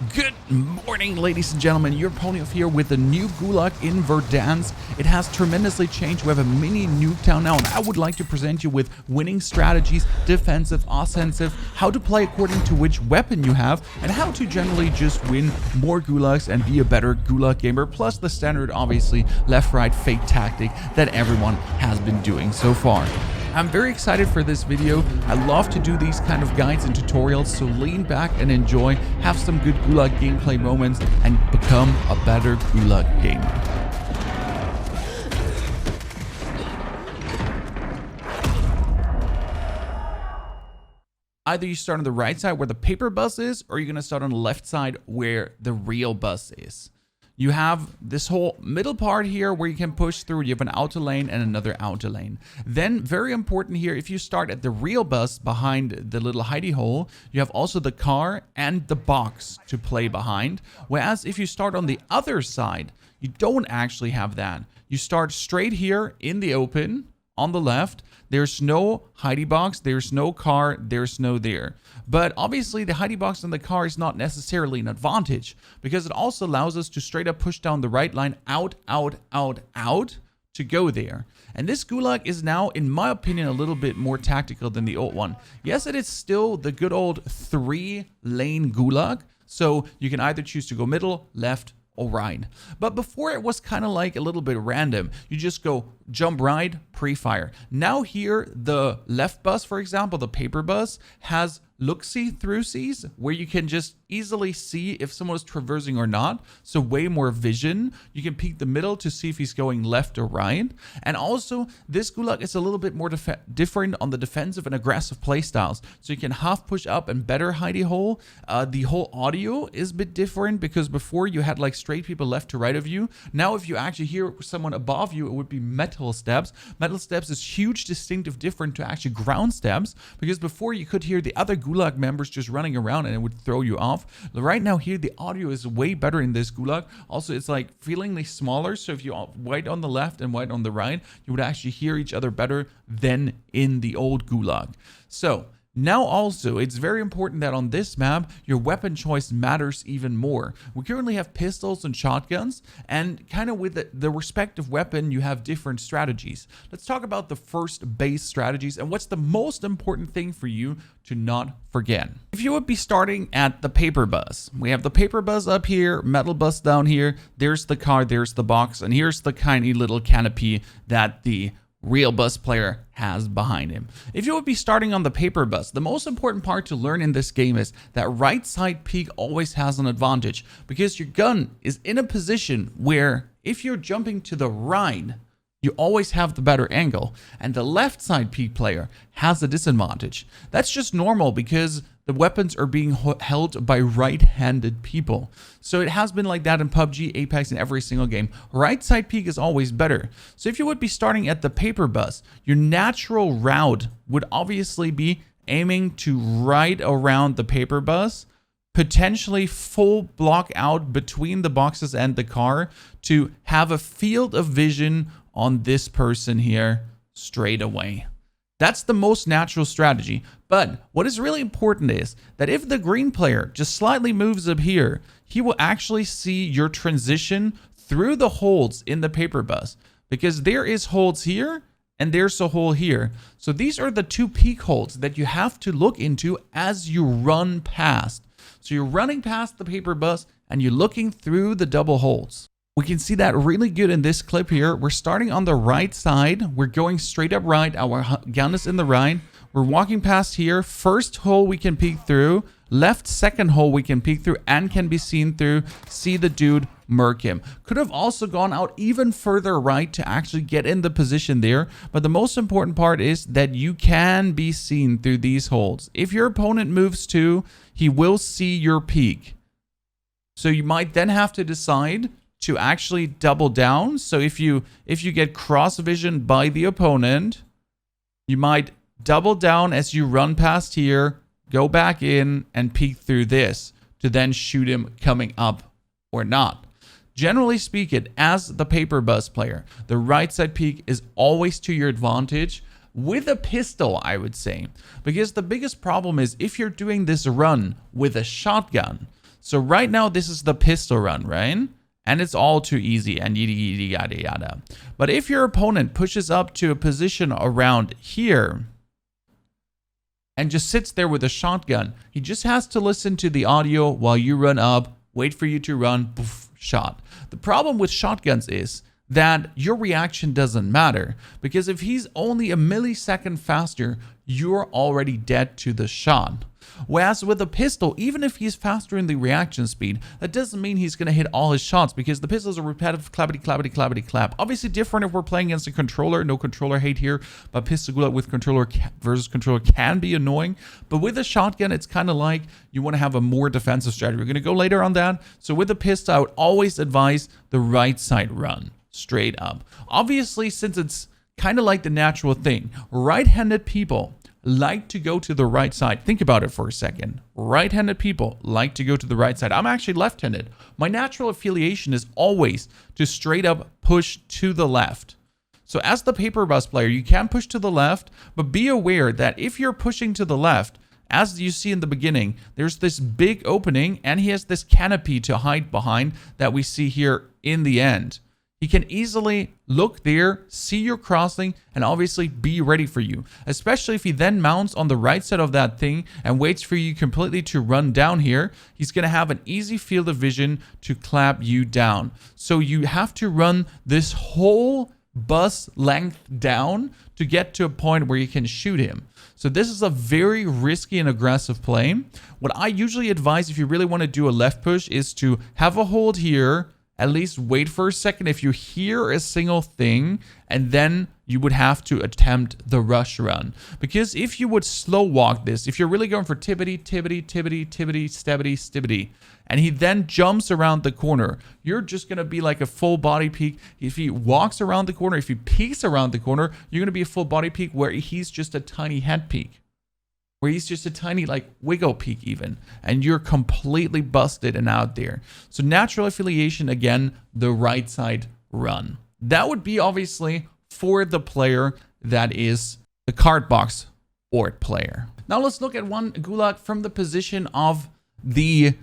Good morning, ladies and gentlemen. Your P4wnyhof here with the new Gulag in Verdansk. It has tremendously changed. We have a mini nuke town now, and I would like to present you with winning strategies, defensive, offensive, how to play according to which weapon you have, and how to generally just win more Gulags and be a better Gulag gamer, plus the standard, obviously, left-right fake tactic that everyone has been doing so far. I'm very excited for this video. I love to do these kind of guides and tutorials, so lean back and enjoy, have some good Gulag gameplay moments, and become a better Gulag gamer. Either you start on the right side where the paper bus is, or you're going to start on the left side where the real bus is. You have this whole middle part here where you can push through. You have an outer lane and another outer lane. Then, very important here, if you start at the real bus behind the little hidey hole, you have also the car and the box to play behind. Whereas if you start on the other side, you don't actually have that. You start straight here in the open on the left. There's no hidey box, there's no car, there's no there. But obviously the hidey box in the car is not necessarily an advantage, because it also allows us to straight up push down the right line out to go there. And this Gulag is now, in my opinion, a little bit more tactical than the old one. Yes, it is still the good old 3-lane Gulag, so you can either choose to go middle, left, or right. But before it was kind of like a little bit random. You just go jump right, pre-fire. Now here, the left bus, for example, the paper bus, has look-see-through-sees where you can just easily see if someone is traversing or not. So way more vision. You can peek the middle to see if he's going left or right. And also, this Gulag is a little bit more different on the defensive and aggressive playstyles. So you can half push up and better hidey hole. The whole audio is a bit different because before you had like straight people left to right of you. Now if you actually hear someone above you, it would be metal steps. Metal steps is huge distinctive different to actually ground steps, because before you could hear the other Gulag members just running around and it would throw you off. Right now here the audio is way better in this Gulag. Also it's like feelingly smaller, so if you white on the left and white on the right, you would actually hear each other better than in the old Gulag. So now also, it's very important that on this map, your weapon choice matters even more. We currently have pistols and shotguns, and kind of with the respective weapon, you have different strategies. Let's talk about the first base strategies and what's the most important thing for you to not forget. If you would be starting at the paper bus, we have the paper bus up here, metal bus down here, there's the car, there's the box, and here's the tiny little canopy that the real bus player has behind him. If you would be starting on the paper bus, the most important part to learn in this game is that right side peek always has an advantage, because your gun is in a position where if you're jumping to the right, you always have the better angle, and the left side peek player has a disadvantage. That's just normal because the weapons are being held by right-handed people. So it has been like that in PUBG, Apex, and every single game. Right side peek is always better. So if you would be starting at the paper bus, your natural route would obviously be aiming to right around the paper bus, potentially full block out between the boxes and the car to have a field of vision on this person here straight away. That's the most natural strategy. But what is really important is that if the green player just slightly moves up here, he will actually see your transition through the holes in the paper bus, because there is holes here and there's a hole here. So these are the two peak holes that you have to look into as you run past. So you're running past the paper bus and you're looking through the double holes. We can see that really good in this clip here. We're starting on the right side. We're going straight up right. Our gun is in the right. We're walking past here. First hole we can peek through. Left second hole we can peek through and can be seen through. See the dude, murk him. Could have also gone out even further right to actually get in the position there. But the most important part is that you can be seen through these holes. If your opponent moves too, he will see your peek. So you might then have to decide to actually double down. So if you get cross vision by the opponent, you might double down as you run past here, go back in and peek through this to then shoot him coming up or not. Generally speaking, as the paper bus player, the right side peek is always to your advantage with a pistol, I would say, because the biggest problem is if you're doing this run with a shotgun. So right now, this is the pistol run, right? And it's all too easy and yada, yada. But if your opponent pushes up to a position around here and just sits there with a shotgun, he just has to listen to the audio while you run up, wait for you to run, poof, shot. The problem with shotguns is that your reaction doesn't matter, because if he's only a millisecond faster, you're already dead to the shot. Whereas with a pistol, even if he's faster in the reaction speed, that doesn't mean he's going to hit all his shots, because the pistols are repetitive, clappity, clappity, clappity, clap. Obviously different if we're playing against a controller. No controller hate here, but pistol Gulag with controller versus controller can be annoying. But with a shotgun, it's kind of like you want to have a more defensive strategy. We're going to go later on that. So with a pistol, I would always advise the right side run, straight up. Obviously, since it's kind of like the natural thing, right-handed people like to go to the right side. Think about it for a second. Right-handed people like to go to the right side. I'm actually left-handed. My natural affiliation is always to straight up push to the left. So as the paper bus player, you can push to the left, but be aware that if you're pushing to the left, as you see in the beginning, there's this big opening and he has this canopy to hide behind that we see here in the end. He can easily look there, see your crossing, and obviously be ready for you. Especially if he then mounts on the right side of that thing and waits for you completely to run down here, he's going to have an easy field of vision to clap you down. So you have to run this whole bus length down to get to a point where you can shoot him. So this is a very risky and aggressive play. What I usually advise if you really want to do a left push is to have a hold here, at least wait for a second if you hear a single thing, and then you would have to attempt the rush run. Because if you would slow walk this, if you're really going for tibbity, tibbity, tibbity, tibbity, stebbity, stibbity, and he then jumps around the corner, you're just going to be like a full body peek. If he walks around the corner, if he peeks around the corner, you're going to be a full body peek where he's just a tiny head peek. Where he's just a tiny like wiggle peak even, and you're completely busted and out there. So natural affiliation, again, the right side run. That would be obviously for the player that is the card box board player. Now let's look at one Gulag from the position of the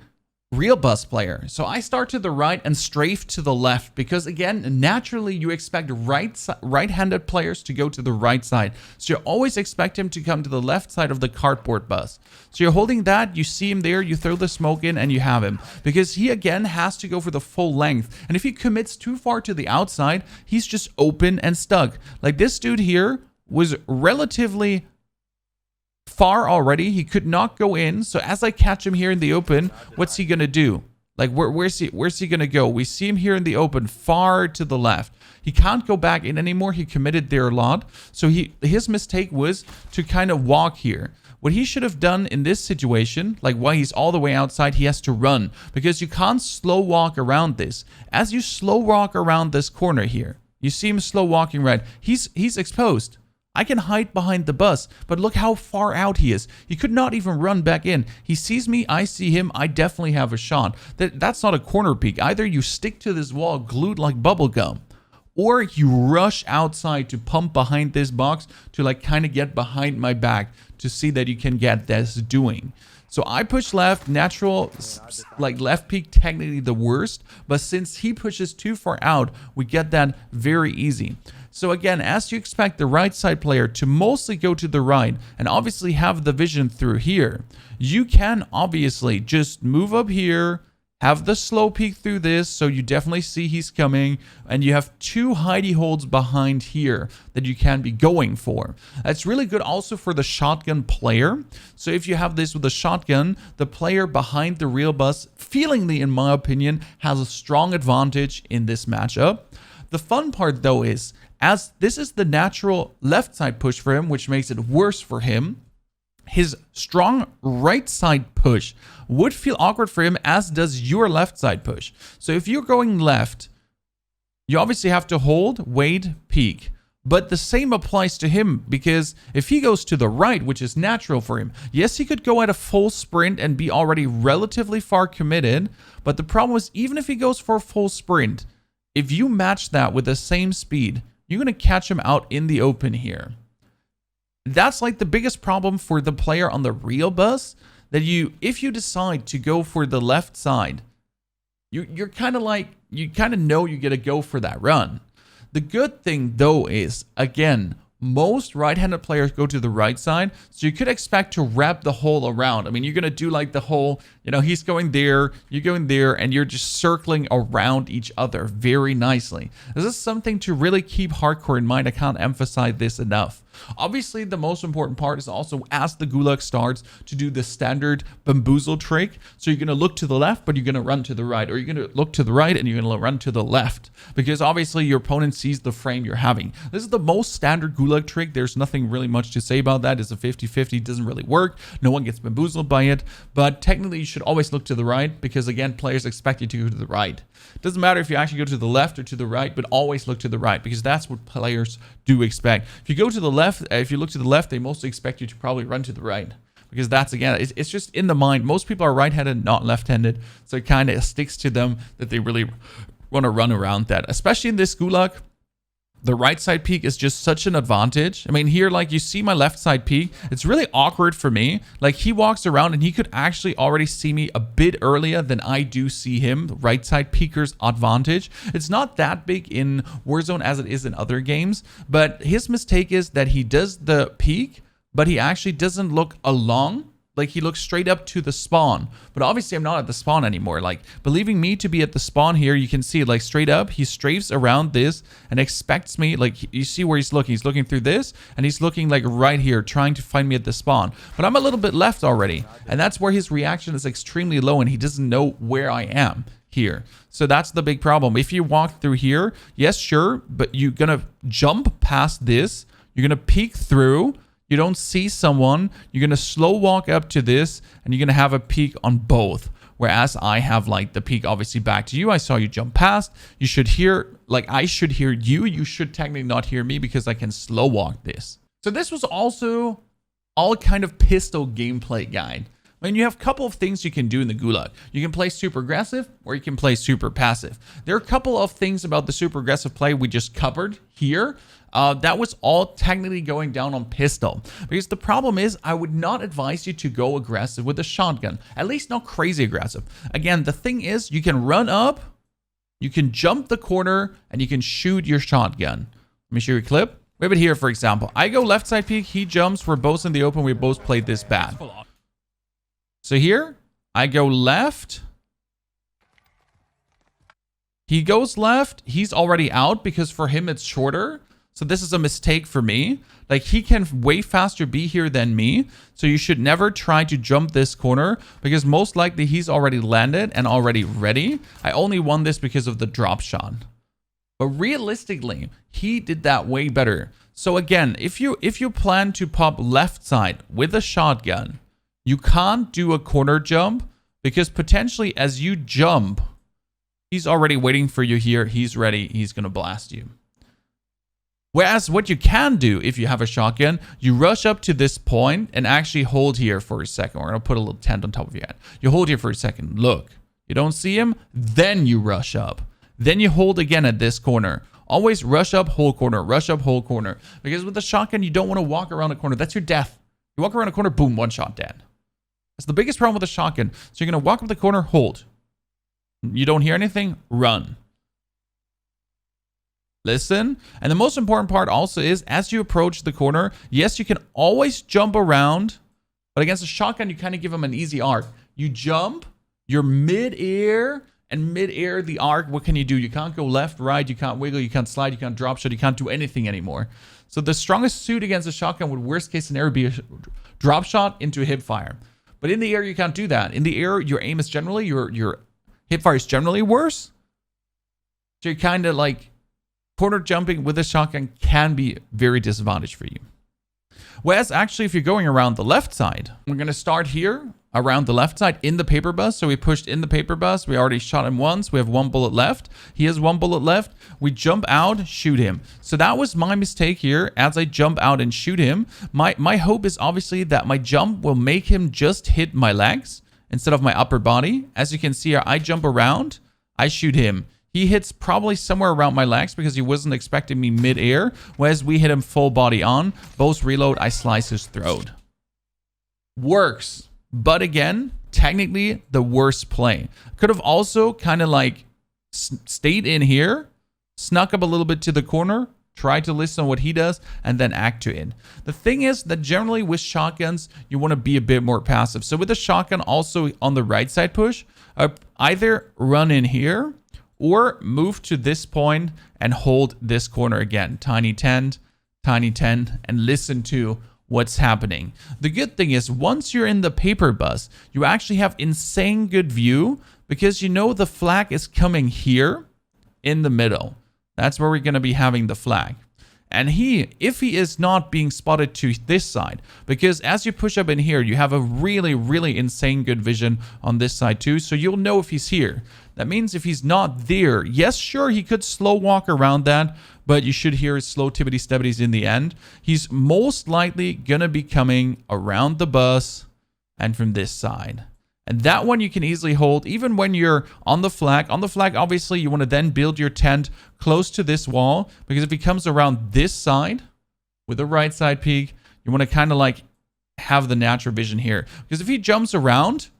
real bus player. So I start to the right and strafe to the left because, again, naturally you expect right-handed players to go to the right side. So you always expect him to come to the left side of the cardboard bus. So you're holding that, you see him there, you throw the smoke in and you have him. Because he, again, has to go for the full length. And if he commits too far to the outside, he's just open and stuck. Like this dude here was relatively far already. He could not go in. So as I catch him here in the open, what's he gonna do? Like where's he gonna go? We see him here in the open, far to the left. He can't go back in anymore. He committed there a lot. So his mistake was to kind of walk here. What he should have done in this situation, like while he's all the way outside, he has to run, because you can't slow walk around this. As you slow walk around this corner here, you see him slow walking right. He's exposed. I can hide behind the bus, but look how far out he is. He could not even run back in. He sees me, I see him, I definitely have a shot. That's not a corner peek. Either you stick to this wall glued like bubble gum, or you rush outside to pump behind this box to like kind of get behind my back to see that you can get this doing. So I push left, natural, like left peek, technically the worst, but since he pushes too far out, we get that very easy. So again, as you expect the right side player to mostly go to the right and obviously have the vision through here, you can obviously just move up here, have the slow peek through this, so you definitely see he's coming, and you have two hidey holds behind here that you can be going for. That's really good also for the shotgun player. So if you have this with a shotgun, the player behind the real bus, feelingly in my opinion, has a strong advantage in this matchup. The fun part though is, as this is the natural left side push for him, which makes it worse for him, his strong right side push would feel awkward for him, as does your left side push. So if you're going left, you obviously have to hold, wait, peek. But the same applies to him, because if he goes to the right, which is natural for him, yes, he could go at a full sprint and be already relatively far committed. But the problem is, even if he goes for a full sprint, if you match that with the same speed, you're going to catch him out in the open here. That's like the biggest problem for the player on the real bus, that if you decide to go for the left side, you're kind of like, you kind of know you're going to go for that run. The good thing though is, again, most right-handed players go to the right side, so you could expect to wrap the hole around. I mean, you're going to do like the whole, you know, he's going there, you're going there, and you're just circling around each other very nicely. This is something to really keep hardcore in mind. I can't emphasize this enough. Obviously, the most important part is also, as the Gulag starts, to do the standard bamboozle trick. So you're going to look to the left, but you're going to run to the right. Or you're going to look to the right and you're going to run to the left. Because obviously your opponent sees the frame you're having. This is the most standard Gulag trick. There's nothing really much to say about that. It's a 50-50. It doesn't really work. No one gets bamboozled by it. But technically, you should always look to the right. Because again, players expect you to go to the right. It doesn't matter if you actually go to the left or to the right, but always look to the right. Because that's what players do expect. If you go to the left, if you look to the left, they mostly expect you to probably run to the right, because that's, again, it's just in the mind. Most people are right-handed, not left-handed, so it kind of sticks to them that they really want to run around that. Especially in this Gulag, the right side peek is just such an advantage. I mean, here, like, you see my left side peek. It's really awkward for me. Like, he walks around and he could actually already see me a bit earlier than I do see him. The right side peeker's advantage. It's not that big in Warzone as it is in other games, but his mistake is that he does the peek, but he actually doesn't look along. Like, he looks straight up to the spawn. But obviously, I'm not at the spawn anymore. Like, believing me to be at the spawn here, you can see, like, straight up, he strafes around this and expects me. Like, you see where he's looking. He's looking through this, and he's looking, like, right here, trying to find me at the spawn. But I'm a little bit left already. And that's where his reaction is extremely low, and he doesn't know where I am here. So that's the big problem. If you walk through here, yes, sure, but you're going to jump past this. You're going to peek through. You don't see someone, you're going to slow walk up to this, and you're going to have a peek on both. Whereas I have, like, the peek obviously back to you. I saw you jump past. You should hear, like, I should hear you. You should technically not hear me because I can slow walk this. So this was also all kind of pistol gameplay guide. I mean, you have a couple of things you can do in the Gulag. You can play super aggressive, or you can play super passive. There are a couple of things about the super aggressive play we just covered here. That was all technically going down on pistol. Because the problem is, I would not advise you to go aggressive with a shotgun. At least not crazy aggressive. Again, the thing is, you can run up, you can jump the corner, and you can shoot your shotgun. Let me show you a clip. We have it here, for example. I go left side peek, he jumps, we're both in the open, we both played this bad. So here, I go left. He goes left. He's already out because for him it's shorter. So this is a mistake for me. Like, he can way faster be here than me. So you should never try to jump this corner because most likely he's already landed and already ready. I only won this because of the drop shot. But realistically, he did that way better. So again, if you plan to pop left side with a shotgun, you can't do a corner jump because potentially as you jump, he's already waiting for you here. He's ready. He's going to blast you. Whereas what you can do if you have a shotgun, you rush up to this point and actually hold here for a second. We're going to put a little tent on top of your head. You hold here for a second. Look, you don't see him. Then you rush up. Then you hold again at this corner. Always rush up, hold corner, rush up, hold corner. Because with the shotgun, you don't want to walk around a corner. That's your death. You walk around a corner, boom, one shot, dead. That's the biggest problem with a shotgun. So you're going to walk up the corner, hold. You don't hear anything, run. Listen. And the most important part also is, as you approach the corner, yes, you can always jump around, but against a shotgun, you kind of give them an easy arc. You jump, you're mid-air, and mid-air, the arc, what can you do? You can't go left, right, you can't wiggle, you can't slide, you can't drop shot, you can't do anything anymore. So the strongest suit against a shotgun would worst case scenario be a drop shot into a hip fire. But in the air, you can't do that. In the air, your aim is generally, your hip fire is generally worse. So you're kind of like, corner jumping with a shotgun can be very disadvantaged for you. Whereas actually, if you're going around the left side, we're going to start here around the left side in the paper bus. So we pushed in the paper bus. We already shot him once. We have one bullet left. He has one bullet left. We jump out, shoot him. So that was my mistake here. As I jump out and shoot him, my hope is obviously that my jump will make him just hit my legs instead of my upper body. As you can see here, I jump around, I shoot him. He hits probably somewhere around my legs because he wasn't expecting me mid-air. Whereas we hit him full body on. Both reload, I slice his throat. Works. But again, technically the worst play. Could have also kind of like stayed in here, snuck up a little bit to the corner, try to listen on what he does, and then act to it. The thing is that generally with shotguns, you want to be a bit more passive. So with the shotgun also on the right side push, either run in here or move to this point and hold this corner again. Tiny 10, and listen to what's happening. The good thing is once you're in the paper bus, you actually have insane good view because you know the flag is coming here in the middle. That's where we're going to be having the flag. And if he is not being spotted to this side, because as you push up in here, you have a really, really insane good vision on this side too. So you'll know if he's here. That means if he's not there, yes, sure, he could slow walk around that, but you should hear his slow tibbity stebbities in the end. He's most likely going to be coming around the bus and from this side. And that one you can easily hold even when you're on the flag. On the flag, obviously, you want to then build your tent close to this wall. Because if he comes around this side with a right side peek, you want to kind of like have the natural vision here. Because if he jumps around,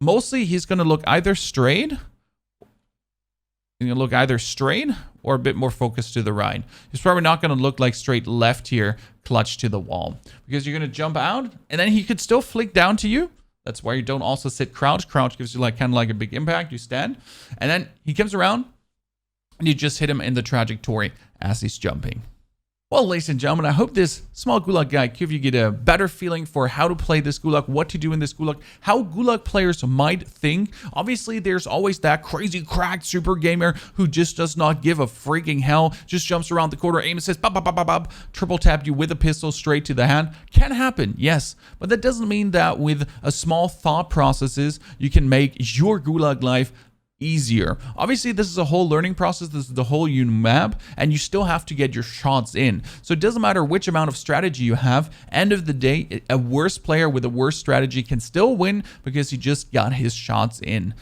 mostly he's going to look either straight. He's going to look either straight or a bit more focused to the right. He's probably not going to look like straight left here, clutch to the wall. Because you're going to jump out and then he could still flick down to you. That's why you don't also sit crouch. Crouch gives you like kind of like a big impact. You stand and then he comes around and you just hit him in the trajectory as he's jumping. Well, ladies and gentlemen, I hope this small Gulag guide gives you a better feeling for how to play this Gulag, what to do in this Gulag, how Gulag players might think. Obviously, there's always that crazy cracked super gamer who just does not give a freaking hell, just jumps around the corner, aim and says, bop, bop, bop, bop, bop, triple tap you with a pistol straight to the hand. Can happen, yes, but that doesn't mean that with a small thought processes, you can make your Gulag life easier. Obviously, this is a whole learning process. This is the whole new map, and you still have to get your shots in. So it doesn't matter which amount of strategy you have. End of the day, a worse player with a worse strategy can still win because he just got his shots in.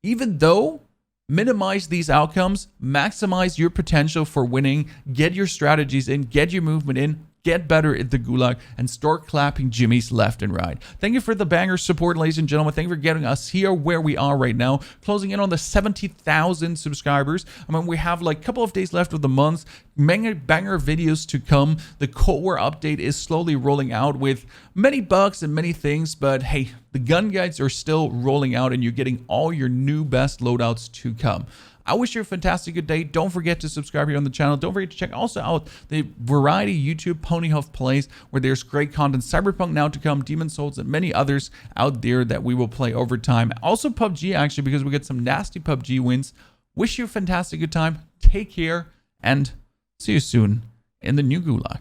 Even though, minimize these outcomes, maximize your potential for winning, get your strategies in, get your movement in, get better at the Gulag, and start clapping jimmies left and right. Thank you for the banger support, ladies and gentlemen. Thank you for getting us here where we are right now, closing in on the 70,000 subscribers. I mean, we have like a couple of days left of the month, banger videos to come. The Cold War update is slowly rolling out with many bugs and many things, but hey, the gun guides are still rolling out and you're getting all your new best loadouts to come. I wish you a fantastic good day. Don't forget to subscribe here on the channel. Don't forget to check also out the variety YouTube P4wnyhof plays, where there's great content. Cyberpunk now to come, Demon's Souls, and many others out there that we will play over time. Also PUBG, actually, because we get some nasty PUBG wins. Wish you a fantastic good time. Take care, and see you soon in the new Gulag.